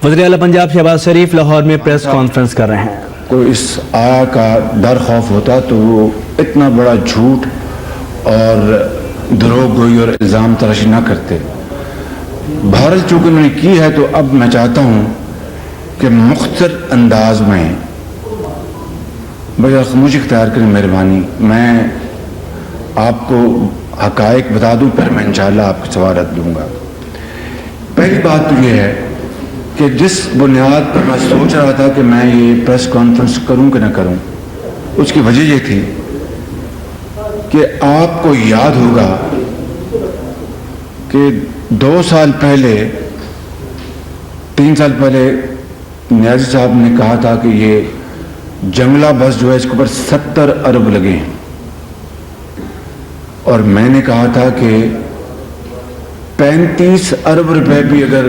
وزیر اعلیٰ پنجاب شہباز شریف لاہور میں پریس کانفرنس کر رہے ہیں. کو اس آیا کا ڈر خوف ہوتا تو وہ اتنا بڑا جھوٹ اور دروغ گوئی اور الزام تراشی نہ کرتے. بہرحال چونکہ انہوں نے کی ہے تو اب میں چاہتا ہوں کہ مختصر انداز میں بغیر خاموشی اختیار کریں مہربانی. میں آپ کو حقائق بتا دوں پھر میں انشاءاللہ آپ کے سوال رد دوں گا. پہلی بات تو یہ ہے کہ جس بنیاد پر میں سوچ رہا تھا کہ میں یہ پریس کانفرنس کروں کہ نہ کروں، اس کی وجہ یہ تھی کہ آپ کو یاد ہوگا کہ 2 سال پہلے 3 سال پہلے نیازی صاحب نے کہا تھا کہ یہ جنگلہ بس جو ہے اس کے اوپر 70 ارب لگے ہیں، اور میں نے کہا تھا کہ 35 ارب روپے بھی اگر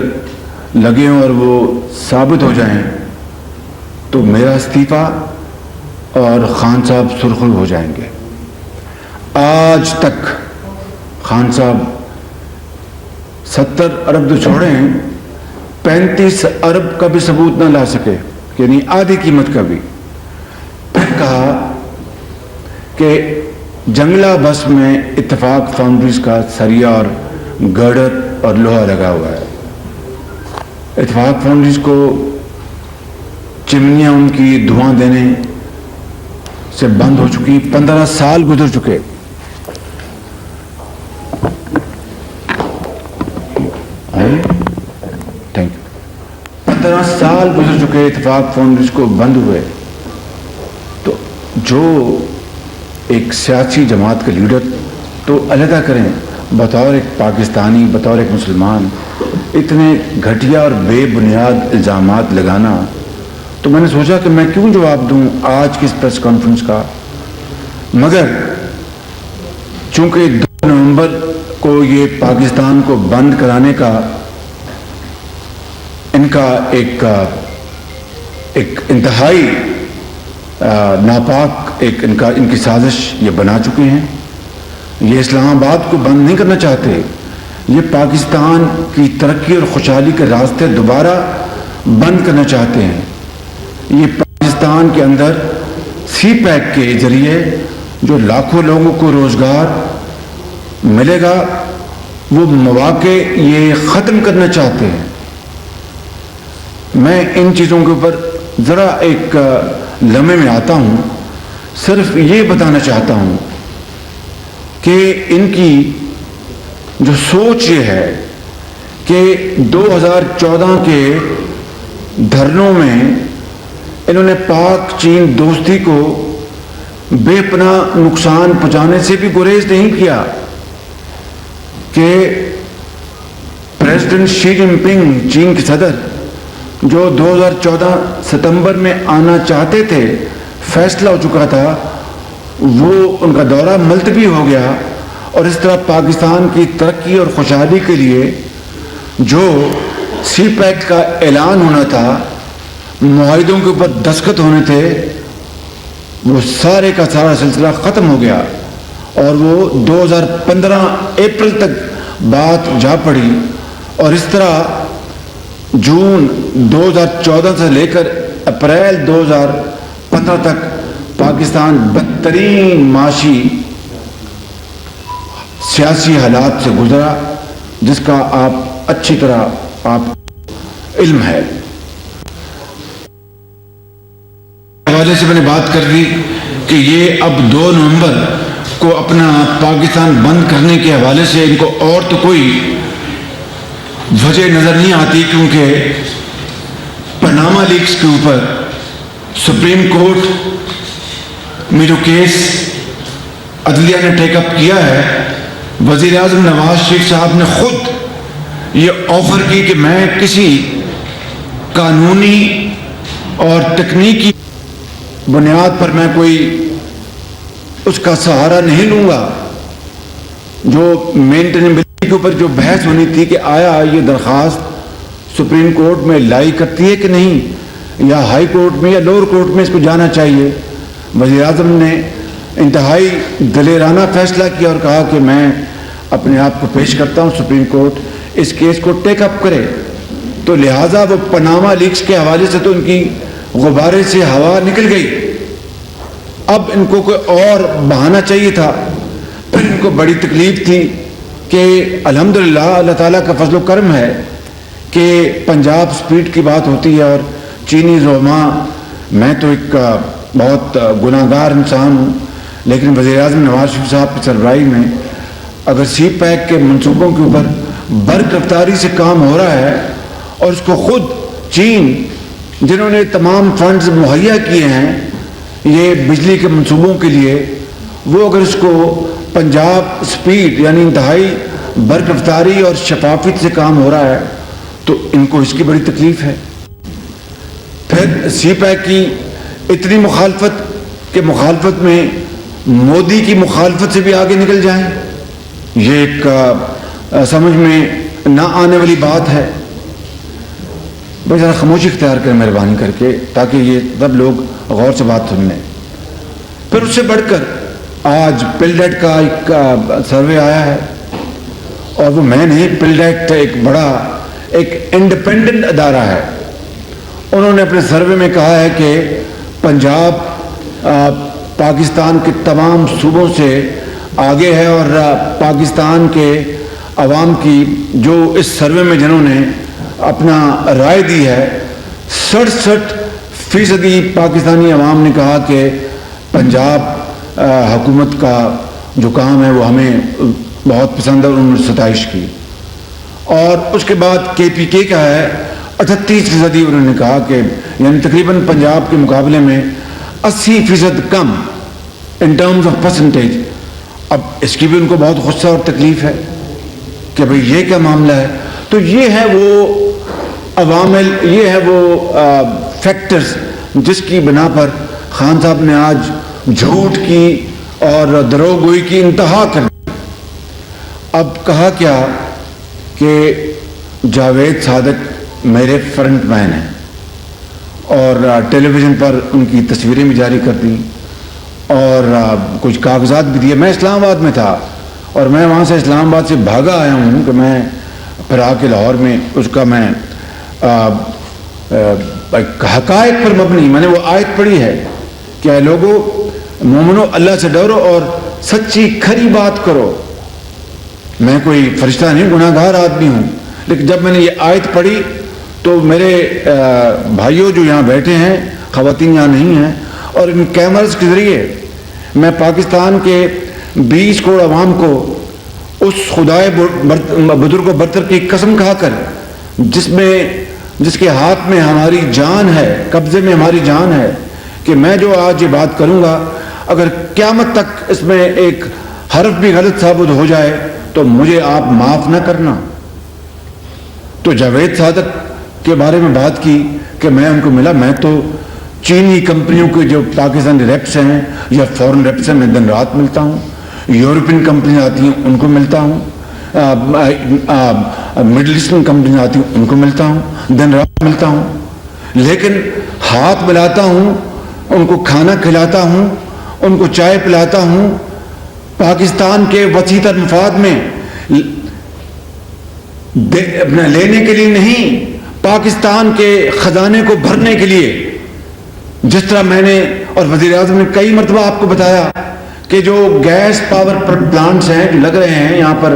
لگے ہوں اور وہ ثابت ہو جائیں تو میرا استعفیٰ اور خان صاحب سرخرو ہو جائیں گے. آج تک خان صاحب 70 ارب تو چھوڑیں 35 ارب کا بھی ثبوت نہ لا سکے، یعنی آدھی قیمت کا بھی. پھر کہا کہ جنگلہ بس میں اتفاق فاؤنڈریز کا سریا اور گرڈر اور لوہا لگا ہوا ہے. اتفاق فاؤنڈریز کو چمنیاں ان کی دھواں دینے سے بند ہو چکی، 15 سال گزر چکے. Thank you. 15 سال گزر چکے اتفاق فاؤنڈریز کو بند ہوئے. تو جو ایک سیاسی جماعت کا لیڈر تو علیحدہ کریں، بطور ایک پاکستانی، بطور ایک مسلمان اتنے گھٹیا اور بے بنیاد الزامات لگانا، تو میں نے سوچا کہ میں کیوں جواب دوں آج کی اس پریس کانفرنس کا. مگر چونکہ 2 نومبر کو یہ پاکستان کو بند کرانے کا ان کا ایک انتہائی ناپاک ان کی سازش یہ بنا چکے ہیں. یہ اسلام آباد کو بند نہیں کرنا چاہتے، یہ پاکستان کی ترقی اور خوشحالی کے راستے دوبارہ بند کرنا چاہتے ہیں. یہ پاکستان کے اندر سی پیک کے ذریعے جو لاکھوں لوگوں کو روزگار ملے گا وہ مواقع یہ ختم کرنا چاہتے ہیں. میں ان چیزوں کے اوپر ذرا ایک لمحے میں آتا ہوں. صرف یہ بتانا چاہتا ہوں کہ ان کی جو سوچ یہ ہے کہ 2014 کے دھرنوں میں انہوں نے پاک چین دوستی کو بے پناہ نقصان پہنچانے سے بھی گریز نہیں کیا کہ پریزیڈنٹ شی جن پنگ چین کے صدر جو 2014 ستمبر میں آنا چاہتے تھے، فیصلہ ہو چکا تھا، وہ ان کا دورہ ملتوی ہو گیا. اور اس طرح پاکستان کی ترقی اور خوشحالی کے لیے جو سی پیک کا اعلان ہونا تھا، معاہدوں کے اوپر دستخط ہونے تھے، وہ سارے کا سارا سلسلہ ختم ہو گیا. اور وہ 2015 اپریل تک بات جا پڑی. اور اس طرح جون 2014 سے لے کر اپریل 2015 تک پاکستان بدترین معاشی سیاسی حالات سے گزرا، جس کا آپ اچھی طرح آپ علم ہے. حوالے سے میں نے بات کر دی کہ یہ اب 2 نومبر کو اپنا پاکستان بند کرنے کے حوالے سے ان کو اور تو کوئی وجہ نظر نہیں آتی، کیونکہ پاناما لیکس کے اوپر سپریم کورٹ میں جو کیس عدلیہ نے ٹیک اپ کیا ہے، وزیر اعظم نواز شریف صاحب نے خود یہ آفر کی کہ میں کسی قانونی اور تکنیکی بنیاد پر میں کوئی اس کا سہارا نہیں لوں گا. جو مینٹینیبلٹی کے اوپر جو بحث ہونی تھی کہ آیا یہ درخواست سپریم کورٹ میں لائی کرتی ہے کہ نہیں، یا ہائی کورٹ میں یا لوور کورٹ میں اس کو جانا چاہیے، وزیر اعظم نے انتہائی دلیرانہ فیصلہ کیا اور کہا کہ میں اپنے آپ کو پیش کرتا ہوں سپریم کورٹ اس کیس کو ٹیک اپ کرے. تو لہٰذا وہ پاناما لیکس کے حوالے سے تو ان کی غبارے سے ہوا نکل گئی. اب ان کو کوئی اور بہانہ چاہیے تھا. پھر ان کو بڑی تکلیف تھی کہ الحمدللہ اللہ تعالیٰ کا فضل و کرم ہے کہ پنجاب اسپیڈ کی بات ہوتی ہے اور چینی رہنما. میں تو ایک بہت گناہ گار انسان ہوں، لیکن وزیر اعظم نواز شریف صاحب کی سربراہی میں اگر سی پیک کے منصوبوں کے اوپر برق رفتاری سے کام ہو رہا ہے اور اس کو خود چین جنہوں نے تمام فنڈز مہیا کیے ہیں یہ بجلی کے منصوبوں کے لیے، وہ اگر اس کو پنجاب اسپیڈ یعنی انتہائی برق رفتاری اور شفافیت سے کام ہو رہا ہے تو ان کو اس کی بڑی تکلیف ہے. پھر سی پیک کی اتنی مخالفت کہ مخالفت میں مودی کی مخالفت سے بھی آگے نکل جائیں، یہ ایک سمجھ میں نہ آنے والی بات ہے. بھائی ذرا خاموشی اختیار کریں مہربانی کر کے تاکہ یہ سب لوگ غور سے بات سن لیں. پھر اس سے بڑھ کر آج پلڈیٹ کا ایک سروے آیا ہے، اور وہ میں نہیں، پلڈیٹ ایک بڑا ایک انڈیپینڈنٹ ادارہ ہے. انہوں نے اپنے سروے میں کہا ہے کہ پنجاب پاکستان کے تمام صوبوں سے آگے ہے، اور پاکستان کے عوام کی جو اس سروے میں جنہوں نے اپنا رائے دی ہے 67% پاکستانی عوام نے کہا کہ پنجاب حکومت کا جو کام ہے وہ ہمیں بہت پسند ہے، اور انہوں نے ستائش کی. اور اس کے بعد کے پی کے کا ہے 38% انہوں نے کہا کہ یعنی تقریباً پنجاب کے مقابلے میں 80% کم ان ٹرمز آف پرسنٹیج. اب اس کی بھی ان کو بہت غصہ اور تکلیف ہے کہ بھئی یہ کیا معاملہ ہے. تو یہ ہے وہ عوامل، یہ ہے وہ فیکٹرز جس کی بنا پر خان صاحب نے آج جھوٹ کی اور دروغ گوئی کی انتہا کر دی. اب کہا کیا کہ جاوید صادق میرے فرنٹ مین ہیں، اور ٹیلی ویژن پر ان کی تصویریں بھی جاری کر دیں اور کچھ کاغذات بھی دیے. میں اسلام آباد میں تھا اور میں وہاں سے اسلام آباد سے بھاگا آیا ہوں کہ میں پھر آ کے لاہور میں اس کا میں حقائق پر مبنی میں نے وہ آیت پڑھی ہے کہ اے لوگو مومنو اللہ سے ڈرو اور سچی کھری بات کرو. میں کوئی فرشتہ نہیں، گناہ گار آدمی ہوں، لیکن جب میں نے یہ آیت پڑھی تو میرے بھائیوں جو یہاں بیٹھے ہیں، خواتین یہاں نہیں ہیں، اور ان کیمرز کے ذریعے میں پاکستان کے 20 کروڑ عوام کو اس خدائے بزرگ و برتر کی قسم کھا کر جس کے ہاتھ میں ہماری جان ہے، قبضے میں ہماری جان ہے، کہ میں جو آج یہ بات کروں گا اگر قیامت تک اس میں ایک حرف بھی غلط ثابت ہو جائے تو مجھے آپ معاف نہ کرنا. تو جاوید صادق کے بارے میں بات کی کہ میں ان کو ملا. میں تو چینی کمپنیوں کے جو پاکستانی ریپس ہیں یا فورن ریپس ہیں میں دن رات ملتا ہوں. یورپین کمپنیاں آتی ہیں ان کو ملتا ہوں، مڈل ایسٹرن کمپنیاں آتی ہیں ان کو ملتا ہوں، دن رات ملتا ہوں. لیکن ہاتھ ملاتا ہوں، ان کو کھانا کھلاتا ہوں، ان کو چائے پلاتا ہوں، پاکستان کے وسیع تر مفاد میں اپنا لینے کے لیے نہیں، پاکستان کے خزانے کو بھرنے کے لیے. جس طرح میں نے اور وزیر اعظم نے کئی مرتبہ آپ کو بتایا کہ جو گیس پاور پلانٹس ہیں جو لگ رہے ہیں یہاں پر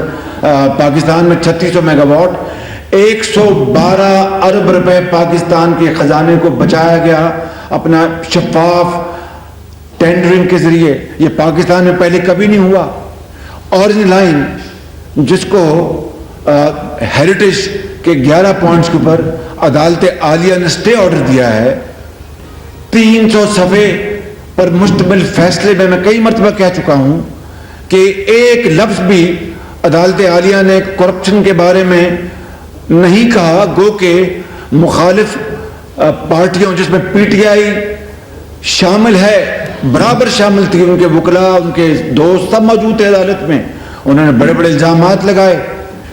پاکستان میں 3600 میگا واٹ، 112 ارب روپے پاکستان کے خزانے کو بچایا گیا اپنا شفاف ٹینڈرنگ کے ذریعے. یہ پاکستان میں پہلے کبھی نہیں ہوا. اورنج لائن جس کو ہیریٹیج کے 11 پوائنٹس کے اوپر عدالت عالیہ نے اسٹے آرڈر دیا ہے، 300 صفحے پر مشتمل فیصلے میں کئی مرتبہ کہہ چکا ہوں کہ ایک لفظ بھی عدالت عالیہ نے کرپشن کے بارے میں نہیں کہا. گو کہ مخالف پارٹیوں جس میں پی ٹی آئی شامل ہے برابر شامل تھی، ان کے وکلاء ان کے دوست سب موجود تھے عدالت میں. انہوں نے بڑے بڑے الزامات لگائے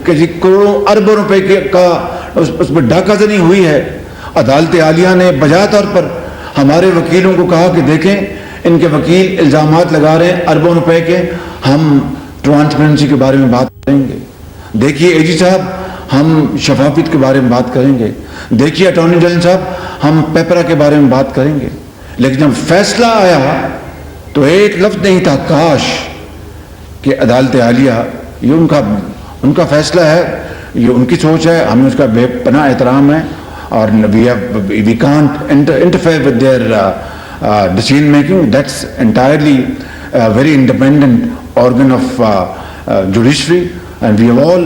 کہ جی کروڑوں اربوں روپے کا اس میں ڈاکہ زنی ہوئی ہے. عدالت عالیہ نے بجا طور پر ہمارے وکیلوں کو کہا کہ دیکھیں ان کے وکیل الزامات لگا رہے ہیں اربوں روپے کے، ہم ٹرانسپیرنسی کے بارے میں بات کریں گے. دیکھیے اے جی صاحب ہم شفافیت کے بارے میں بات کریں گے. دیکھیے اٹارنی جنرل صاحب, ہم پیپرا کے بارے میں بات کریں گے, لیکن جب فیصلہ آیا تو ایک لفظ نہیں تھا کاش. کہ عدالت عالیہ یہ ان کا فیصلہ ہے, یہ ان کی سوچ ہے, ہمیں اس کا بے پناہ احترام ہے, اور we can't interfere with their decision making. That's entirely a very independent organ of judiciary, and we have all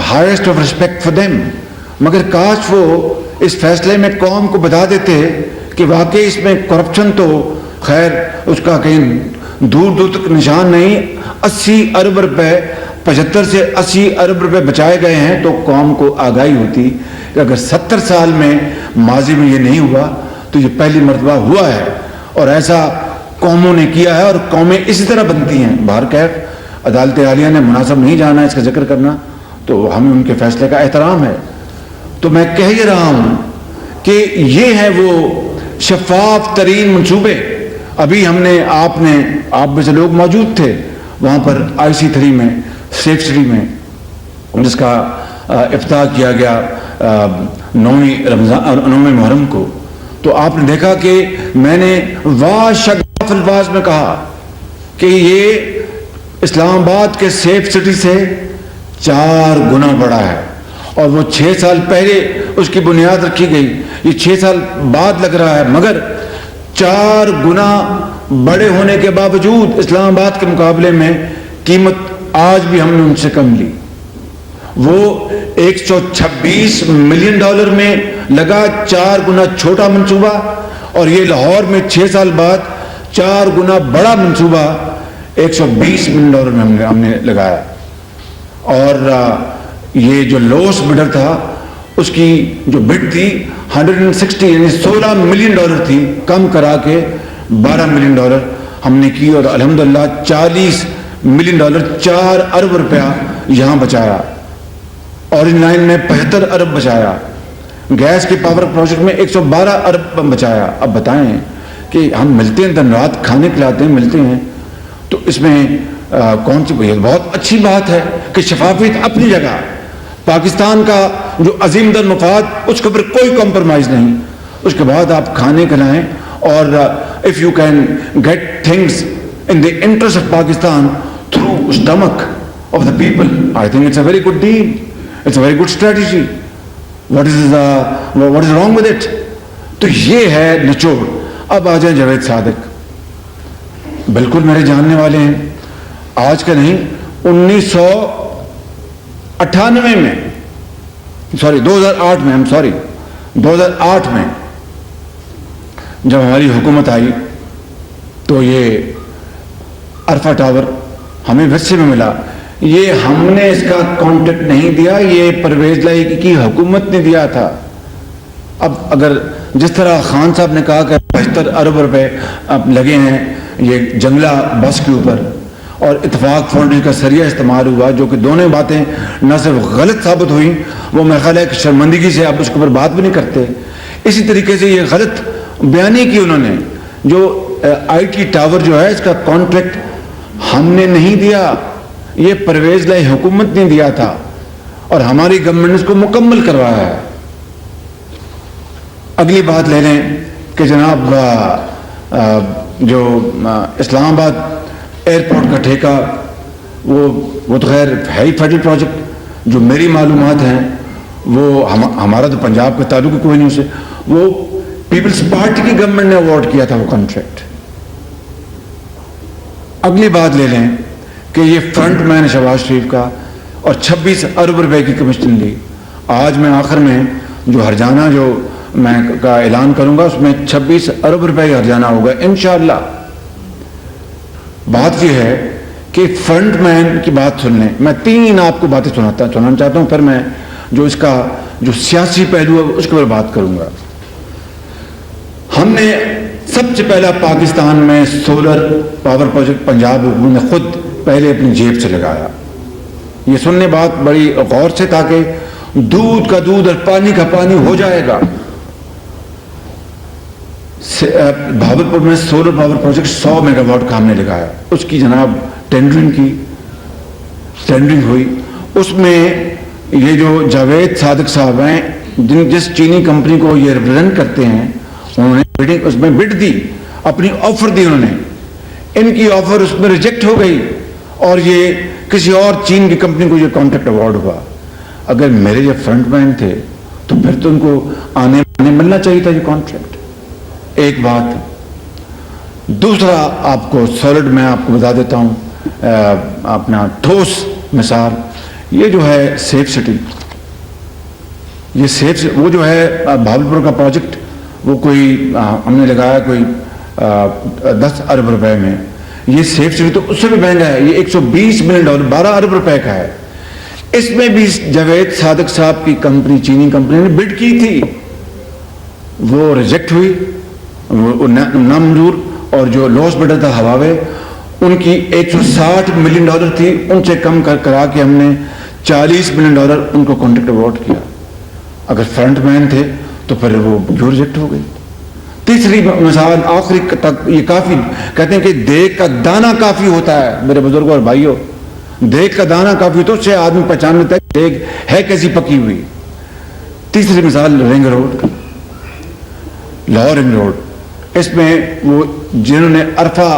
highest of respect for them. مگر کاش وہ اس فیصلے میں قوم کو بتا دیتے کہ واقعی اس میں کرپشن تو خیر اس کا کہیں دور دور تک نشان نہیں. 80 ارب روپے 75 سے 80 ارب روپے بچائے گئے ہیں, تو قوم کو آگاہی ہوتی کہ اگر 70 سال میں ماضی میں یہ نہیں ہوا تو یہ پہلی مرتبہ ہوا ہے, اور ایسا قوموں نے کیا ہے, اور قومیں اسی طرح بنتی ہیں. بہرکیف عدالت عالیہ نے مناسب نہیں جانا اس کا ذکر کرنا, تو ہمیں ان کے فیصلے کا احترام ہے. تو میں کہہ ہی رہا ہوں کہ یہ ہیں وہ شفاف ترین منصوبے. ابھی ہم نے آپ میں سے لوگ موجود تھے وہاں پر IC3 میں سیف سٹی میں, جس کا افتتاح کیا گیا 9 محرم کو. تو آپ نے دیکھا کہ میں نے شگاف الفاظ میں کہا کہ یہ اسلام آباد کے سیف سٹی سے 4 گنا بڑا ہے, اور وہ 6 سال پہلے اس کی بنیاد رکھی گئی, یہ 6 سال بعد لگ رہا ہے, مگر 4 گنا بڑے ہونے کے باوجود اسلام آباد کے مقابلے میں قیمت آج بھی ہم نے ان سے کم لی. وہ $126 ملین میں لگا, 4 گنا چھوٹا منصوبہ, اور یہ لاہور میں 6 سال بعد 4 گنا بڑا منصوبہ $120 ملین میں ہم نے لگایا. اور یہ جو لوس بڈر تھا اس کی جو بڈ تھی 160 یعنی $16 ملین تھی, کم کرا کے $12 ملین ہم نے کی, اور الحمدللہ $40 ملین 4 ارب روپیہ یہاں بچایا. اورنج لائن میں 75 ارب بچایا, گیس کے پاور پروجیکٹ میں 112 ارب بچایا. اب بتائیں کہ ہم ملتے ہیں دن رات, کھانے کھلاتے ہیں, ملتے ہیں, تو اس میں کون سی بہت اچھی بات ہے کہ شفافیت اپنی جگہ. پاکستان کا جو عظیم تر مفاد, اس کے اوپر کوئی کمپرومائز نہیں. اس کے بعد آپ کھانے کھلائیں, اور if you can get things in the interest of Pakistan through stomach of the people, I think it's a very good deal. It's a very good strategy. What is wrong with it? تو یہ ہے نچوڑ. اب آ جائیں جاوید صادق, بالکل میرے جاننے والے ہیں, آج کا نہیں 1998 میں 2008 میں جب ہماری حکومت آئی تو یہ عرفہ ٹاور ہمیں ورثے میں ملا. یہ ہم نے اس کا کانٹریکٹ نہیں دیا, یہ پرویز لائی کی حکومت نے دیا تھا. اب اگر جس طرح خان صاحب نے کہا کہ 75 ارب روپے اب لگے ہیں یہ جنگلہ بس کے اوپر, اور اتفاق فاؤنڈیشن کا سریہ استعمال ہوا, جو کہ دونوں باتیں نہ صرف غلط ثابت ہوئیں, وہ میرا خیال ہے کہ شرمندگی سے آپ اس کے اوپر بات بھی نہیں کرتے. اسی طریقے سے یہ غلط بیانی کی انہوں نے, جو IT ٹاور جو ہے اس کا کانٹریکٹ ہم نے نہیں دیا, یہ پرویز لائی حکومت نے دیا تھا, اور ہماری گورنمنٹ نے اس کو مکمل کروایا ہے. اگلی بات لے لیں کہ جناب جو اسلام آباد ایئرپورٹ کا ٹھیکہ, وہ تو خیر ہے ہی فیڈرل پروجیکٹ. جو میری معلومات ہیں وہ ہمارا تو پنجاب کا تعلق کوئی نہیں اسے, وہ پیپلز پارٹی کی گورنمنٹ نے اوارڈ کیا تھا وہ کانٹریکٹ. اگلی بات لے لیں کہ یہ فرنٹ مین شہباز شریف کا, اور 26 ارب روپے کی کمیشن لی. آج میں آخر میں جو ہرجانہ جو میں کا اعلان کروں گا اس میں 26 ارب روپے کا ہرجانہ ہوگا انشاءاللہ. بات یہ ہے کہ فرنٹ مین کی بات سن لیں. میں 3 آپ کو باتیں سنانا چاہتا ہوں, پھر میں جو اس کا جو سیاسی پہلو ہے اس کے اوپر بات کروں گا. ہم نے سب سے پہلا پاکستان میں سولر پاور پروجیکٹ پنجاب حکومت نے خود پہلے اپنی جیب سے لگایا. یہ سننے بات بڑی غور سے, تاکہ دودھ کا دودھ اور پانی کا پانی ہو جائے گا. بھاولپور میں solar power project 100 mega what کا ہم نے لگایا. اس کی جناب ٹینڈرنگ ہوئی, اس میں یہ جو جاوید صادق صاحب ہیں جس چینی کمپنی کو یہ ریپرزینٹ کرتے ہیں, انہوں نے اس میں بڈ دی, اپنی آفر دی انہوں نے, ان کی آفر اس میں ریجیکٹ ہو گئی اور یہ کسی اور چین کی کمپنی کو یہ کانٹریکٹ ایوارڈ ہوا. اگر میرے یہ فرنٹ مین تھے تو پھر تو ان کو آنے ملنا چاہیے تھا یہ کانٹریکٹ. ایک بات. دوسرا آپ کو سالڈ میں آپ کو بتا دیتا ہوں, اپنا ٹھوس مثال, یہ جو ہے سیف سٹی, یہ سیف وہ جو ہے بھاولپور کا پروجیکٹ, وہ کوئی ہم نے لگایا کوئی 10 ارب روپے میں. یہ سیف سٹی تو اس سے بھی مہنگا ہے, یہ $120 ملین 12 ارب روپے کا ہے. اس میں بھی جاوید صادق صاحب کی کمپنی, چینی کمپنی نے بڈ کی تھی, وہ ریجیکٹ ہوئی, وہ نامنظور. اور جو لوس بڈر تھا ہواوے, ان کی $160 ملین تھی, ان سے کم کرا کے ہم نے $40 ملین ان کو کانٹریکٹ ایوارڈ کیا. اگر فرنٹ مین تھے تو پھر وہ کیوں ریجیکٹ ہو گئی. تیسری مثال آخری تک, یہ کافی کہتے ہیں کہ دیگ کا دانہ کافی ہوتا ہے میرے بزرگوں اور بھائیوں, دیگ کا دانہ کافی تو اس سے آدمی پہچان لیتا ہے دیگ ہے کیسی پکی ہوئی. تیسری مثال ring road, Lahore ring road. اس میں وہ جنہوں نے عرفہ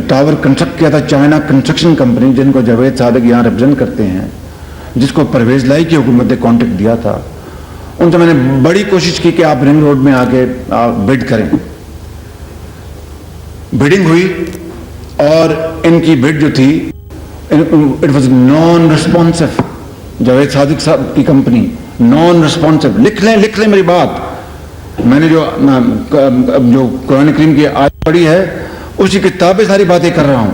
ٹاور کنسٹرکٹ کیا تھا, چائنا کنسٹرکشن کمپنی, جن کو جاوید صادق یہاں ریپرزینٹ کرتے ہیں, جس کو پرویز لائی کی حکومت نے کانٹریکٹ دیا تھا, ان سے میں نے بڑی کوشش کی کہ آپ رنگ روڈ میں آگے بڈ کریں. بڈنگ ہوئی اور ان کی بڈ جو تھی it was non responsive. Javed Sadiq صاحب کی کمپنی نان ریسپانسو. لکھ لیں میری بات. میں نے جو قرآن کریم کی آیت پڑھی ہے اسی کتاب ساری باتیں کر رہا ہوں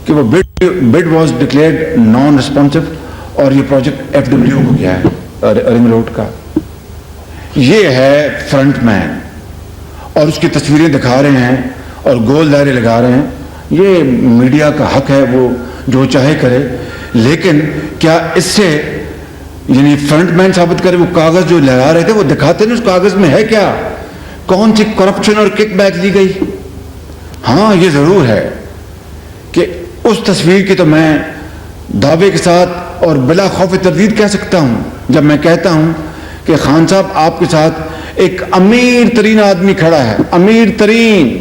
کہ وہ بڈ واز ڈکلیئرڈ نان ریسپانسو اور یہ پروجیکٹ FWO ہو گیا ہے رنگ روڈ کا. یہ ہے فرنٹ مین اور اس کی تصویریں دکھا رہے ہیں اور گول دائرے لگا رہے ہیں. یہ میڈیا کا حق ہے, وہ جو چاہے کرے, لیکن کیا اس سے یعنی فرنٹ مین ثابت کرے؟ وہ کاغذ جو لگا رہے تھے وہ دکھاتے نہیں اس کاغذ میں ہے کیا, کون سی کرپشن اور کک بیک لی گئی. ہاں یہ ضرور ہے کہ اس تصویر کی تو میں دعوے کے ساتھ اور بلا خوف تردید کہہ سکتا ہوں جب میں کہتا ہوں کہ خان صاحب آپ کے ساتھ ایک امیر ترین آدمی کھڑا ہے, امیر ترین,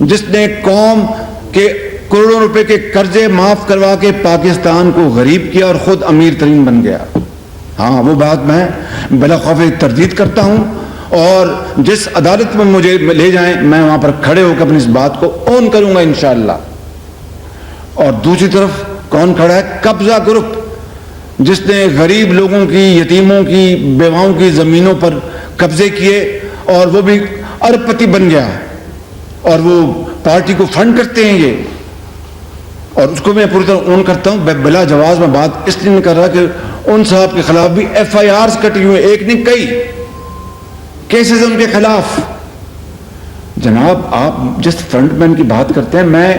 جس نے قوم کے کروڑوں روپے کے قرضے معاف کروا کے پاکستان کو غریب کیا اور خود امیر ترین بن گیا. ہاں وہ بات میں بلا خوف تردید کرتا ہوں, اور جس عدالت میں مجھے لے جائیں میں وہاں پر کھڑے ہو کر اپنی اس بات کو اون کروں گا انشاءاللہ. اور دوسری طرف کون کھڑا ہے؟ قبضہ گروپ, جس نے غریب لوگوں کی, یتیموں کی, بیواؤں کی زمینوں پر قبضے کیے اور وہ بھی ارب پتی بن گیا, اور وہ پارٹی کو فنڈ کرتے ہیں یہ. اور اس کو میں پوری طرح اون کرتا ہوں. بلا جواز میں بات اس لیے نہیں کر رہا کہ ان صاحب کے خلاف بھی FIRs کٹی ہوئے, ایک نہیں کئی کیسز ان کے خلاف. جناب آپ جس فرنٹ مین کی بات کرتے ہیں, میں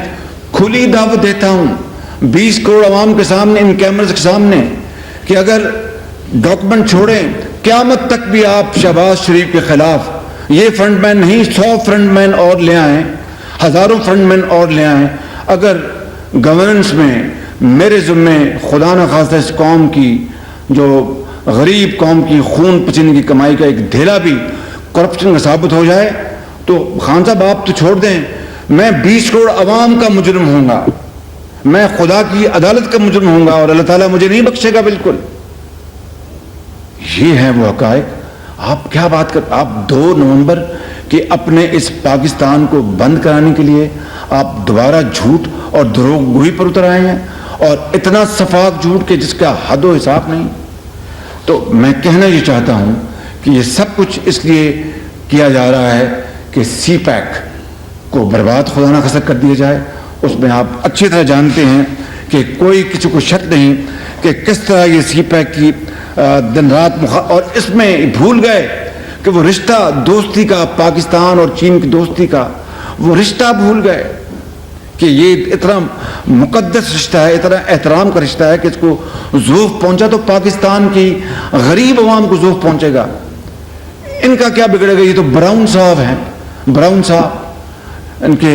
کھلی دعوت دیتا ہوں 20 کروڑ عوام کے سامنے, ان کیمرز کے سامنے, کہ اگر ڈاکومنٹ چھوڑیں قیامت تک بھی آپ شہباز شریف کے خلاف یہ فرنٹ مین نہیں 100 فرنٹ مین اور لے آئیں, ہزاروں فرنٹ مین اور لے آئیں. اگر گورننس میں میرے ذمے خدا نہ خواستہ اس قوم کی, جو غریب قوم کی خون پسینے کی کمائی کا ایک دھیلا بھی کرپشن کا ثابت ہو جائے تو خان صاحب آپ تو چھوڑ دیں, میں 20 کروڑ عوام کا مجرم ہوں گا, میں خدا کی عدالت کا مجرم ہوں گا, اور اللہ تعالیٰ مجھے نہیں بخشے گا بالکل. یہ ہے وہ حقائق. آپ کیا بات کر, آپ 2 نومبر کے اپنے اس پاکستان کو بند کرانے کے لیے آپ دوبارہ جھوٹ اور دروغ گوئی پر اتر آئے ہیں, اور اتنا صفاق جھوٹ کہ جس کا حد و حساب نہیں. تو میں کہنا یہ چاہتا ہوں کہ یہ سب کچھ اس لیے کیا جا رہا ہے کہ سی پیک کو برباد خدا نہ خستہ کر دیا جائے. اس میں آپ اچھی طرح جانتے ہیں کہ کوئی کسی کو شک نہیں کہ کس طرح یہ سی پیک کی دن رات اور اس میں بھول گئے کہ وہ رشتہ دوستی کا, پاکستان اور چین کی دوستی کا وہ رشتہ بھول گئے کہ یہ اتنا مقدس رشتہ ہے, اتنا احترام کا رشتہ ہے کہ اس کو ضعف پہنچا تو پاکستان کی غریب عوام کو ضعف پہنچے گا. ان کا کیا بگڑے گا؟ یہ تو براؤن صاحب ہیں, براؤن صاحب, ان کے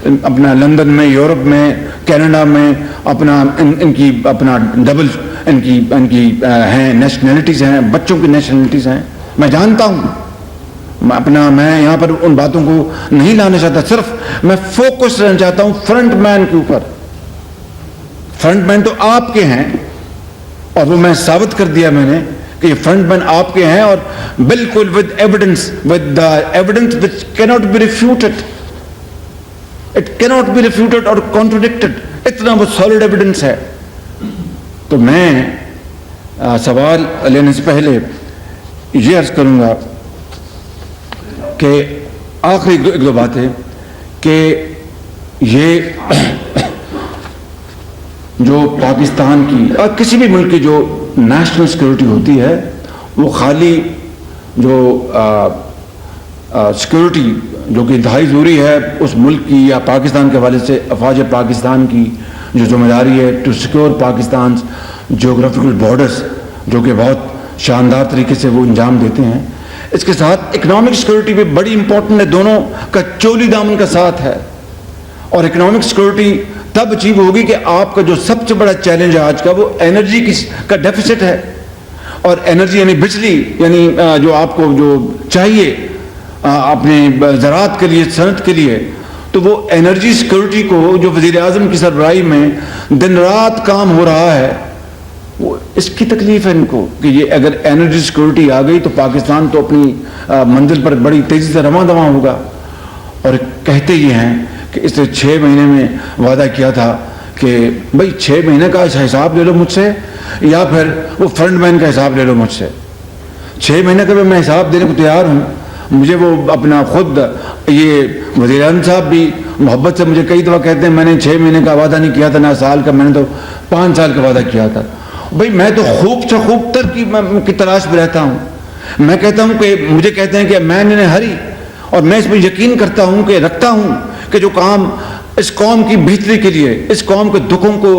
اپنا لندن میں، یورپ میں، کینیڈا میں اپنا ان کی اپنا ڈبل ان کی ہیں نیشنلٹیز ہیں، بچوں کی نیشنلٹیز ہیں. میں جانتا ہوں، میں یہاں پر ان باتوں کو نہیں لانا چاہتا، صرف میں فوکس رہنا چاہتا ہوں فرنٹ مین کے اوپر. فرنٹ مین تو آپ کے ہیں، اور وہ میں ثابت کر دیا میں نے کہ یہ فرنٹ مین آپ کے ہیں، اور بالکل with evidence which cannot be refuted. It cannot be refuted or contradicted. اتنا وہ solid evidence ہے. تو میں سوال لینے سے پہلے یہ عرض کروں گا کہ آخری ایک دو باتیں کہ یہ جو پاکستان کی اور کسی بھی ملک کی جو نیشنل سیکورٹی ہوتی ہے، وہ خالی جو سیکورٹی جو کہ انتہائی ضروری ہے اس ملک کی یا پاکستان کے حوالے سے افواج پاکستان کی جو ذمہ داری ہے to secure Pakistan geographical borders, جو کہ بہت شاندار طریقے سے وہ انجام دیتے ہیں، اس کے ساتھ اکنامک سیکورٹی بھی بڑی امپورٹنٹ ہے. دونوں کا چولی دامن کا ساتھ ہے. اور اکنامک سیکورٹی تب اچیو ہوگی کہ آپ کا جو سب سے بڑا چیلنج ہے آج کا، وہ انرجی کا ڈیفیسٹ ہے. اور انرجی یعنی بجلی، یعنی جو آپ کو جو چاہیے اپنے زراعت کے لیے، صنعت کے لیے، تو وہ انرجی سیکورٹی کو جو وزیر اعظم کی سربراہی میں دن رات کام ہو رہا ہے، وہ اس کی تکلیف ہے ان کو کہ یہ اگر انرجی سیکورٹی آ گئی تو پاکستان تو اپنی منزل پر بڑی تیزی سے رواں دواں ہوگا. اور کہتے یہ ہیں کہ اس نے 6 مہینے میں وعدہ کیا تھا کہ بھائی 6 مہینے کا حساب لے لو مجھ سے، یا پھر وہ فرنٹ مین کا حساب لے لو مجھ سے. 6 مہینے کا میں حساب دینے کو تیار ہوں. مجھے وہ اپنا خود یہ وزیر اعظم صاحب بھی محبت سے مجھے کئی دفعہ کہتے ہیں میں نے 6 مہینے کا وعدہ نہیں کیا تھا، نہ سال کا، میں نے تو 5 سال کا وعدہ کیا تھا. بھائی میں تو خوب سے خوب تر کی تلاش میں رہتا ہوں. میں کہتا ہوں کہ مجھے کہتے ہیں کہ میں نے ہری، اور میں اس میں یقین کرتا ہوں کہ رکھتا ہوں کہ جو کام اس قوم کی بہتری کے لیے، اس قوم کے دکھوں کو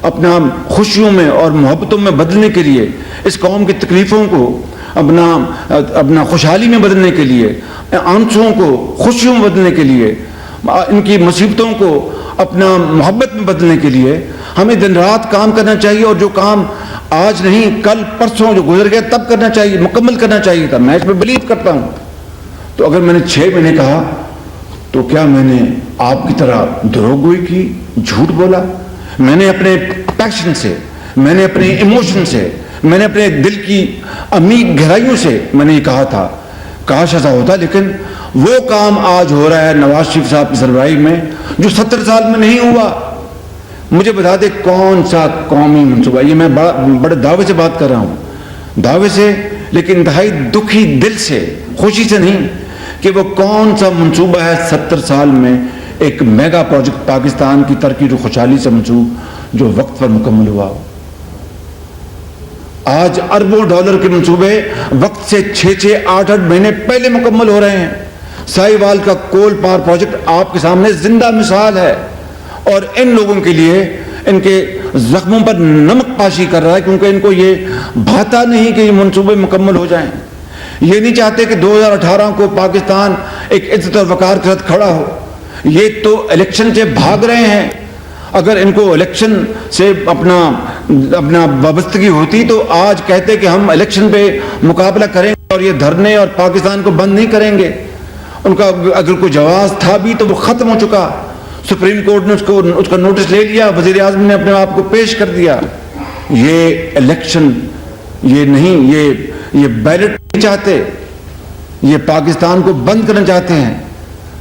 اپنا خوشیوں میں اور محبتوں میں بدلنے کے لیے، اس قوم کی تکلیفوں کو اپنا خوشحالی میں بدلنے کے لیے، آنسوؤں کو خوشیوں میں بدلنے کے لیے، ان کی مصیبتوں کو اپنا محبت میں بدلنے کے لیے ہمیں دن رات کام کرنا چاہیے. اور جو کام آج نہیں، کل پرسوں جو گزر گیا تب کرنا چاہیے، مکمل کرنا چاہیے تھا. میں اس میں بلیو کرتا ہوں. تو اگر میں نے 6 مہینے کہا تو کیا میں نے آپ کی طرح دروغ گوئی کی، جھوٹ بولا؟ میں نے اپنے پیشن سے، میں نے اپنے ایموشن سے، میں نے اپنے دل کی عمیق گہرائیوں سے میں نے یہ کہا تھا. کاش ایسا ہوتا. لیکن وہ کام آج ہو رہا ہے نواز شریف صاحب کی سربراہی میں جو 70 سال میں نہیں ہوا. مجھے بتا دے کون سا قومی منصوبہ، یہ میں بڑے دعوے سے بات کر رہا ہوں، دعوے سے، لیکن انتہائی دکھی دل سے، خوشی سے نہیں، کہ وہ کون سا منصوبہ ہے 70 سال میں ایک میگا پروجیکٹ پاکستان کی ترقی جو خوشحالی سے منصوب جو وقت پر مکمل ہوا ہو. آج اربوں ڈالر کے منصوبے وقت سے 6-8 مہینے پہلے مکمل ہو رہے ہیں. سائی وال کا کول پاور پروجیکٹ آپ کے سامنے زندہ مثال ہے، اور ان لوگوں کے لیے ان کے زخموں پر نمک پاشی کر رہا ہے، کیونکہ ان کو یہ بھاتا نہیں کہ یہ منصوبے مکمل ہو جائیں. یہ نہیں چاہتے کہ 2018 کو پاکستان ایک عزت اور وقار کے ساتھ کھڑا ہو. یہ تو الیکشن سے بھاگ رہے ہیں. اگر ان کو الیکشن سے اپنا وابستگی ہوتی تو آج کہتے کہ ہم الیکشن پہ مقابلہ کریں گے اور یہ دھرنے اور پاکستان کو بند نہیں کریں گے. ان کا اگر کوئی جواز تھا بھی تو وہ ختم ہو چکا. سپریم کورٹ نے اس کا نوٹس لے لیا، وزیر اعظم نے اپنے آپ کو پیش کر دیا. یہ الیکشن یہ نہیں، یہ بیلٹ نہیں چاہتے، یہ پاکستان کو بند کرنا چاہتے ہیں.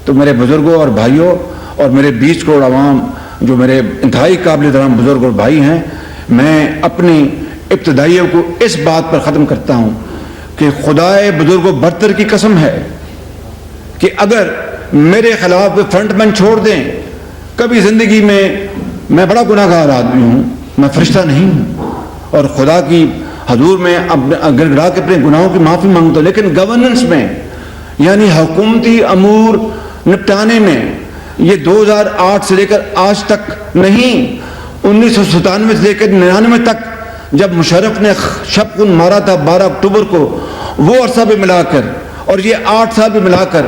تو میرے بزرگوں اور بھائیوں اور میرے 20 کروڑ عوام جو میرے انتہائی قابل احترام بزرگ اور بھائی ہیں، میں اپنی ابتدائیوں کو اس بات پر ختم کرتا ہوں کہ خدائے بزرگ و برتر کی قسم ہے کہ اگر میرے خلاف فرنٹ مین چھوڑ دیں، کبھی زندگی میں بڑا گناہ گار آدمی ہوں، میں فرشتہ نہیں ہوں، اور خدا کی حضور میں گڑ گڑا کے اپنے گناہوں کی معافی مانگتا ہوں. لیکن گورننس میں یعنی حکومتی امور نپٹانے میں یہ 2008 سے لے کر آج تک نہیں، 1997 سے لے کر 99 تک جب مشرف نے شب خون مارا تھا 12 اکتوبر کو، وہ عرصہ بھی ملا کر اور یہ 8 سال بھی ملا کر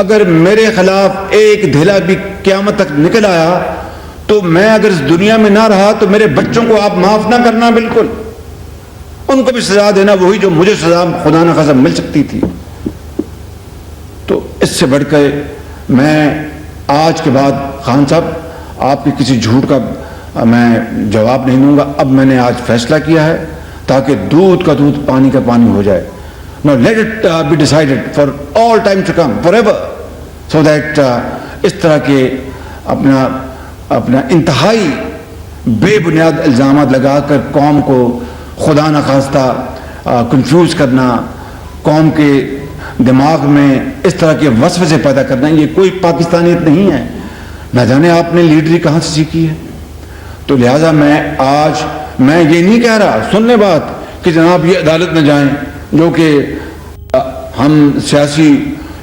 اگر میرے خلاف ایک دھیلا بھی قیامت تک نکل آیا تو میں اگر اس دنیا میں نہ رہا تو میرے بچوں کو آپ معاف نہ کرنا، بالکل ان کو بھی سزا دینا وہی جو مجھے سزا خدا نہ خواستہ مل سکتی تھی. تو اس سے بڑھ کے میں آج کے بعد خان صاحب آپ کی کسی جھوٹ کا میں جواب نہیں دوں گا. اب میں نے آج فیصلہ کیا ہے تاکہ دودھ کا دودھ پانی کا پانی ہو جائے. Now let it be decided for all time to come, forever, so that اس طرح کے اپنا انتہائی بے بنیاد الزامات لگا کر قوم کو خدا نخواستہ کنفیوز کرنا، قوم کے دماغ میں اس طرح کے وسوسے پیدا کرنا، یہ کوئی پاکستانیت نہیں ہے. نہ جانے آپ نے لیڈری کہاں سے سیکھی ہے. تو لہٰذا میں یہ نہیں کہہ رہا، سن لیں بات، کہ جناب یہ عدالت میں جائیں، جو کہ ہم سیاسی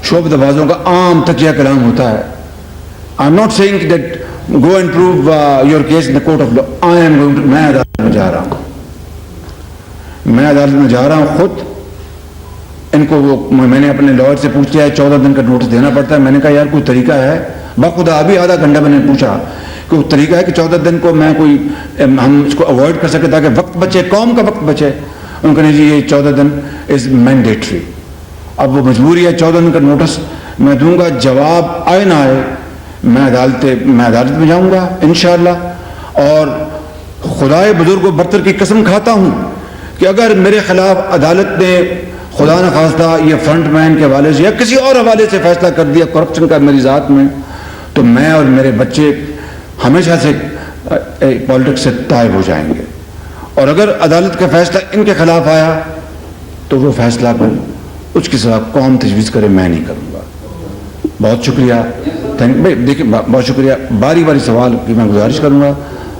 شعبہ بازوں کا عام تکیہ کلام ہوتا ہے. I'm not saying that go and prove your case in the court of law. I'm going to, میں عدالت میں جا رہا ہوں، خود ان کو میں نے اپنے لائر سے پوچھ لیا ہے 14 دن کا نوٹس دینا پڑتا ہے. میں نے کہا یار کوئی طریقہ ہے؟ بخدا ابھی آدھا گھنٹہ میں نے پوچھا کہ وہ طریقہ ہے کہ 14 دن کو میں ہم اس کو اوائڈ کر سکے تاکہ وقت بچے، قوم کا وقت بچے. ان کو نہیں جی یہ 14 دن از مینڈیٹری. اب وہ مجبوری ہے، 14 دن کا نوٹس میں دوں گا، جواب آئے نہ آئے میں عدالت میں جاؤں گا انشاءاللہ. اور خدائے بزرگ و برتر کی قسم کھاتا ہوں کہ اگر میرے خلاف عدالت نے خدا نہ خواستہ یہ فرنٹ مین کے حوالے سے یا کسی اور حوالے سے فیصلہ کر دیا کرپشن کا میری ذات میں، تو میں اور میرے بچے ہمیشہ سے پالیٹکس سے طائب ہو جائیں گے. اور اگر عدالت کا فیصلہ ان کے خلاف آیا تو وہ فیصلہ اس کے ساتھ قوم تجویز کرے، میں نہیں کروں گا. بہت شکریہ. دیکھیں بہت شکریہ. باری باری سوال کی میں گزارش کروں گا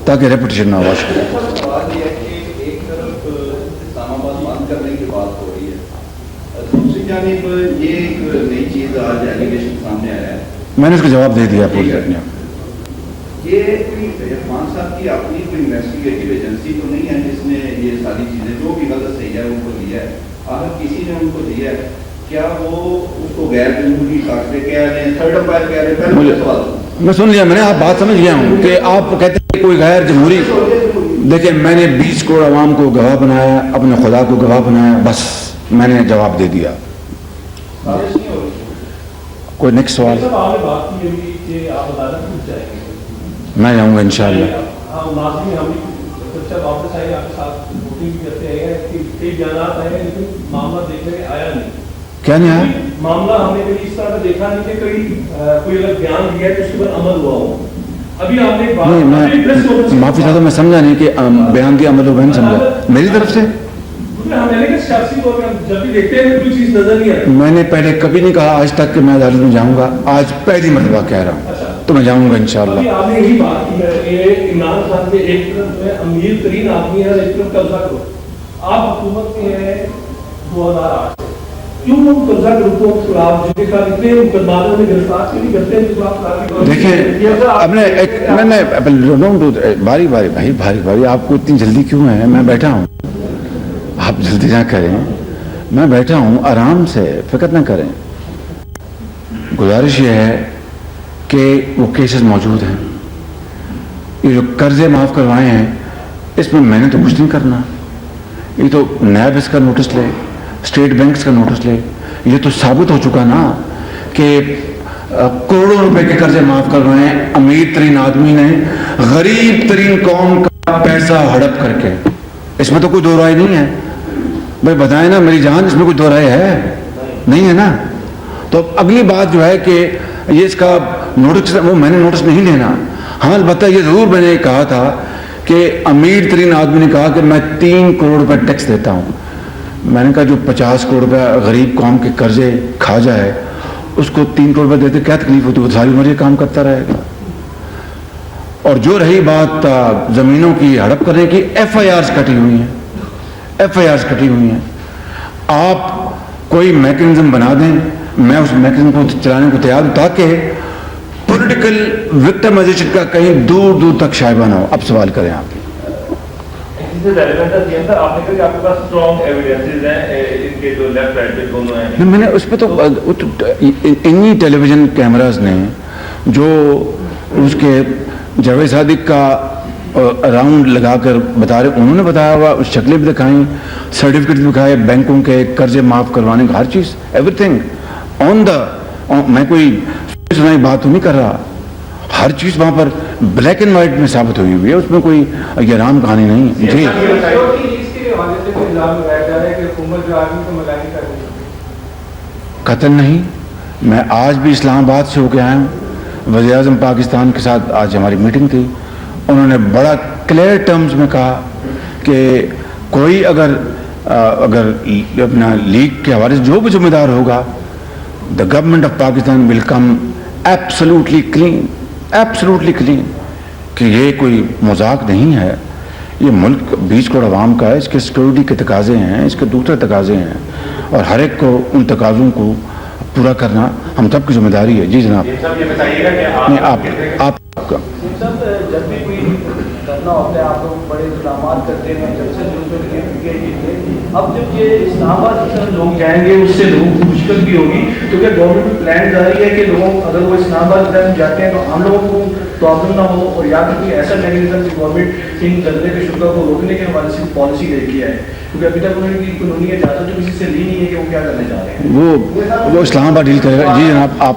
تاکہ ریپیٹیشن نہ ہو. میں نے اس کا جواب دے دیا پوری اپنے آپ. یہ عرفان صاحب کی اپنی کوئی انویسٹیگیٹو ایجنسی تو نہیں ہے جس نے یہ ساری چیزیں جو بھی غلط صحیح ہے ان کو دیا ہے؟ اگر کسی نے ان کو دیا ہے کیا وہ اس کو غیر جمہوری طاقتیں کہہ رہے ہیں، تھرڈ امپائر کہہ رہے ہیں؟ پہلے سوال میں سن لیا، میں نے آپ بات سمجھ گیا ہوں کہ آپ کہتے ہیں کوئی غیر جمہوری. دیکھیں میں نے 20 کروڑ عوام کو گواہ بنایا، اپنے خدا کو گواہ بنایا، بس میں نے جواب دے دیا. کوئی نیکسٹ سوال؟ میں جاؤں گا انشاءاللہ. کیا نہیں آیا معاملہ؟ ہم نے کبھی اس طرح دیکھا نہیں کہ کوئی الگ بیان دیا ہے اس کے بعد عمل ہوا ہو. ابھی آپ نے معافی چاہتا ہوں، میں سمجھا نہیں کہ بیان دیا عمل ہوا نہیں سمجھا میری طرف سے. میں نے پہلے کبھی نہیں کہا آج تک کہ میں عدالت میں جاؤں گا، آج پہلی مرتبہ کہہ رہا ہوں تو میں جاؤں گا انشاءاللہ. آپ نے یہی بات کی ہے عمران خان کے ایک طرف امیر ترین آدمی ہے، ایک طرف قبضہ کرو. آپ حکومت کے ہیں 2008 کیوں قبضہ گروپوں کے خلاف جن کے خلاف اتنے مقدمات میں گرفتار کیوں نہیں کرتے ہیں؟ دیکھیں اب نے باری باری آپ کو اتنی جلدی کیوں ہے؟ میں بیٹھا ہوں، آپ جلدی نہ کریں، میں بیٹھا ہوں، آرام سے فکر نہ کریں. گزارش یہ ہے کہ وہ کیسز موجود ہیں، یہ جو قرضے معاف کروائے ہیں اس میں نے تو کچھ نہیں کرنا. یہ تو نیب اس کا نوٹس لے، اسٹیٹ بینکس کا نوٹس لے. یہ تو ثابت ہو چکا نا کہ کروڑوں روپے کے قرضے معاف کروائے ہیں امیر ترین آدمی نے غریب ترین قوم کا پیسہ ہڑپ کر کے. اس میں تو کوئی دو رائے نہیں ہے. بھائی بتائیں نا میری جان، اس میں کوئی دو رائے ہے؟ نہیں ہے نا. تو اگلی بات جو ہے کہ یہ اس کا نوٹس، وہ میں نے نوٹس نہیں لینا. ہاں البتہ یہ ضرور میں نے کہا تھا کہ امیر ترین آدمی نے کہا کہ میں 3 کروڑ روپے ٹیکس دیتا ہوں. میں نے کہا جو 50 کروڑ روپے غریب قوم کے قرضے کھا جائے اس کو 3 کروڑ روپے دیتے کیا تکلیف ہوتی؟ وہ ساری عمر یہ کام کرتا رہے گا. اور جو رہی بات زمینوں کی ہڑپ کرنے کی، FIRs کٹی ہوئی ہیں. آپ کوئی میکنزم بنا دیں، میں اس میکنزم کو چلانے کو تیار ہوں تاکہ پولیٹیکل وکٹمائزیشن کا کہیں دور دور تک شائبہ نہ ہو. اب سوال کریں آپ. میں نے اس پہ تو انہی ٹیلی ویژن کیمراز نے جو اس کے جاوید صادق کا راؤنڈ لگا کر بتا رہے، انہوں نے بتایا ہوا، اس شکلیں بھی دکھائیں، سرٹیفکیٹ بھی دکھائے، بینکوں کے قرضے معاف کروانے کا ہر چیز، ایوری تھنگ آن دا، میں کوئی سنائی بات تو نہیں کر رہا، ہر چیز وہاں پر بلیک اینڈ وائٹ میں ثابت ہوئی ہوئی ہے، اس میں کوئی یہ رام کہانی نہیں. جی قتل نہیں، میں آج بھی اسلام آباد سے ہو کے آیا ہوں. وزیر اعظم پاکستان کے ساتھ آج ہماری میٹنگ تھی، انہوں نے بڑا کلیئر ٹرمز میں کہا کہ کوئی اگر اپنا لیگ کے حوالے سے جو بھی ذمہ دار ہوگا، the government of Pakistan will come absolutely clean, کہ یہ کوئی مذاق نہیں ہے، یہ ملک 20 کروڑ عوام کا ہے، اس کے سیکورٹی کے تقاضے ہیں، اس کے دوسرے تقاضے ہیں، اور ہر ایک کو ان تقاضوں کو پورا کرنا ہم سب کی ذمہ داری ہے. جی جناب. نہیں آپ جب بھی کوئی کرنا ہوتا ہے آپ لوگ بڑے اقدامات کرتے ہیں، اب جب یہ اسلام آباد کی طرف لوگ جائیں گے اس سے لوگوں کو مشکل بھی ہوگی، کیونکہ گورنمنٹ میں پلان جاری ہے کہ لوگ اگر وہ اسلام آباد کی طرف جاتے ہیں تو ہم لوگوں کو پرابلم نہ ہو، اور یا پھر کوئی ایسا میکینزم کہ گورنمنٹ ان جلدے کے شبہ کو روکنے کے حوالے سے پالیسی لے کے آئے، کیونکہ ابھی تک انہوں نے قانونی اجازت تو کسی سے لی نہیں ہے کہ وہ کیا کرنے جا رہے ہیں. وہ اسلام آباد ڈیل کرے گا. جی جناب. آپ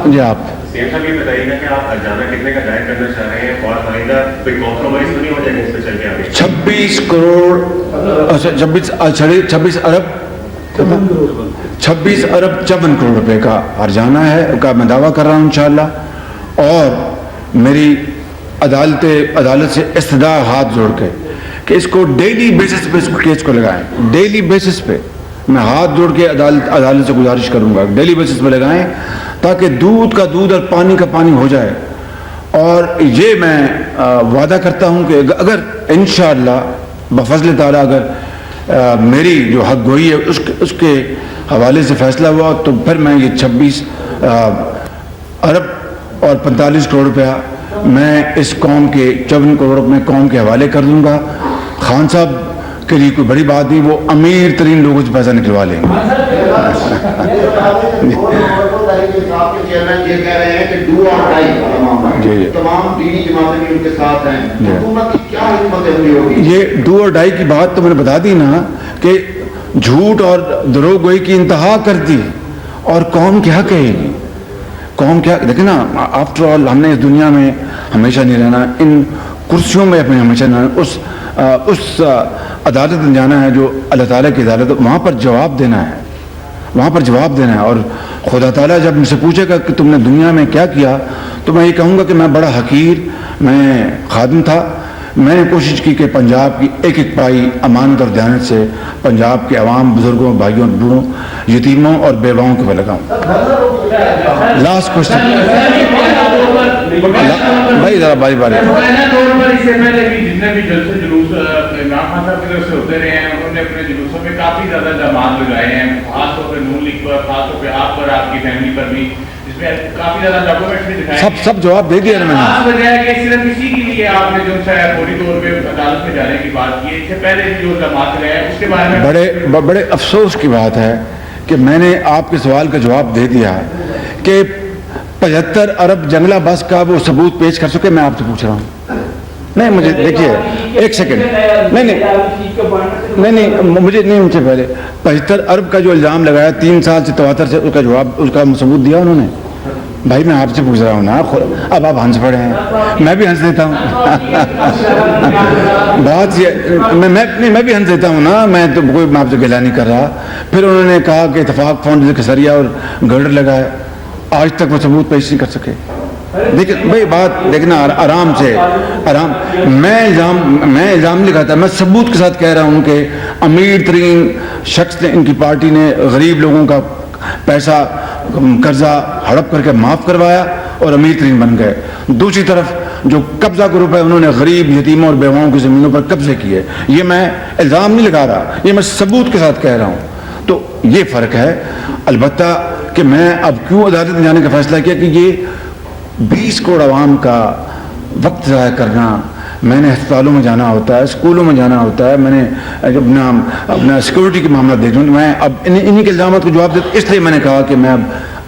جی آپ سیم صاحب یہ بتائیے گا کہ آپ ارجانہ کتنے کا ضائع کرنا چاہ رہے ہیں، اور آئندہ کوئی کمپرومائز تو نہیں ہو جائے گا اس پہ چل کے آگے؟ 26 کروڑ 56 ارب 54 کروڑ روپے کا ارجانہ ہے کا میں دعویٰ کر رہا ہوں انشاءاللہ. اور میری عدالت سے استدعا ہاتھ جوڑ کے کہ اس کو ڈیلی بیسس پہ اس کیس کو لگائیں، ڈیلی بیسس پہ میں ہاتھ جوڑ کے عدالت سے گزارش کروں گا ڈیلی بیسس پہ لگائیں، تاکہ دودھ کا دودھ اور پانی کا پانی ہو جائے. اور یہ میں وعدہ کرتا ہوں کہ اگر انشاءاللہ بفضل تعالیٰ اگر میری جو حق گوئی ہے اس کے حوالے سے فیصلہ ہوا تو پھر میں یہ 26 ارب اور 45 کروڑ روپیہ میں اس قوم کے 54 کروڑ میں قوم کے حوالے کر دوں گا. خان صاحب کے لیے کوئی بڑی بات نہیں، وہ امیر ترین لوگوں سے پیسہ نکلوا لیں گے. یہ کہہ رہے ہیں کہ ڈو اور ڈائی تمام دینی جماعتیں بھی ان کے ساتھ ہیں، حکومت کی کیا حکمت عملی ہوگی؟ یہ ڈو اور ڈائی کی بات تو میں نے بتا دی نا کہ جھوٹ اور دروغ گوئی کی انتہا کر دی، اور قوم کیا کہے گی؟ قوم کیا دیکھیں نا، آفٹر آل ہم نے اس دنیا میں ہمیشہ نہیں رہنا، ان کرسیوں میں اپنے ہمیشہ نہیں رہنا، اس عدالت میں جانا ہے جو اللہ تعالیٰ کی عدالت، وہاں پر جواب دینا ہے، وہاں پر جواب دینا ہے. اور خدا تعالیٰ جب مجھ سے پوچھے گا کہ تم نے دنیا میں کیا کیا، تو میں یہ کہوں گا کہ میں بڑا حقیر میں خادم تھا. میں نے کوشش کی کہ پنجاب کی ایک ایک پائی امانت اور دیانت سے پنجاب کے عوام، بزرگوں، بھائیوں، بوڑھوں، یتیموں اور بیواؤں کو لگاؤں. لاسٹ کوشچن بھائی ذرا باری باری. جتنے بھی جلسے جلوس عمران خان صاحب کی طرف سے ہوتے رہے ہیں، انہوں نے اپنے جلوسوں میں کافی زیادہ الزامات لگائے ہیں، خاص طور پہ نون لیگ پر، خاص طور پہ آپ پر، آپ کی فیملی پر بھی، جس میں کافی زیادہ ڈاکومنٹس بھی دکھائے. سب جواب دے دیا میں نے. خاص وجہ ہے کہ صرف اسی کے لیے آپ نے جو ہے فوری طور پہ عدالت میں جانے کی بات کی ہے. اس سے پہلے جو الزامات لگائے ہیں اس کے بارے میں بڑے افسوس کی بات ہے کہ میں نے آپ کے سوال کا جواب دے دیا کہ 75 ارب جنگلہ بس کا وہ ثبوت پیش کر سکے. میں آپ سے پوچھ رہا ہوں. نہیں مجھے دیکھیے ایک سیکنڈ، نہیں مجھے نہیں، مجھ سے پہلے 75 ارب کا جو الزام لگایا 3 سال سے تواتر سے، اس کا جواب، اس کا ثبوت دیا انہوں نے. بھائی میں آپ سے پوچھ رہا ہوں نا، اب آپ ہنس پڑے ہیں، میں بھی ہنس دیتا ہوں. بات یہ میں بھی ہنس دیتا ہوں نا، میں تو کوئی میں آپ سے گلہ نہیں کر رہا. پھر انہوں نے کہا کہ اتفاق فنڈ کسریا اور گرڈر لگایا، آج تک وہ ثبوت پیش نہیں کر سکے. دیکھیں بھائی بات دیکھنا آرام سے، آرام. میں الزام لکھاتا، میں ثبوت کے ساتھ کہہ رہا ہوں کہ امیر ترین شخص نے، ان کی پارٹی نے غریب لوگوں کا پیسہ قرضہ ہڑپ کر کے معاف کروایا اور امیر ترین بن گئے. دوسری طرف جو قبضہ گروپ ہے انہوں نے غریب، یتیموں اور بیواؤں کی زمینوں پر قبضے کیے. یہ میں الزام نہیں لگا رہا، یہ میں ثبوت کے ساتھ کہہ رہا ہوں. تو یہ فرق ہے. البتہ کہ میں اب کیوں عدالت میں جانے کا فیصلہ کیا کہ یہ 20 کروڑ عوام کا وقت ضائع کرنا. میں نے ہسپتالوں میں جانا ہوتا ہے، اسکولوں میں جانا ہوتا ہے، میں نے اپنا سیکورٹی کے معاملہ دیکھ لوں. میں اب انہی کے الزامات کو جواب دیتا، اس لیے میں نے کہا کہ میں اب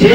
6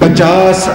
$50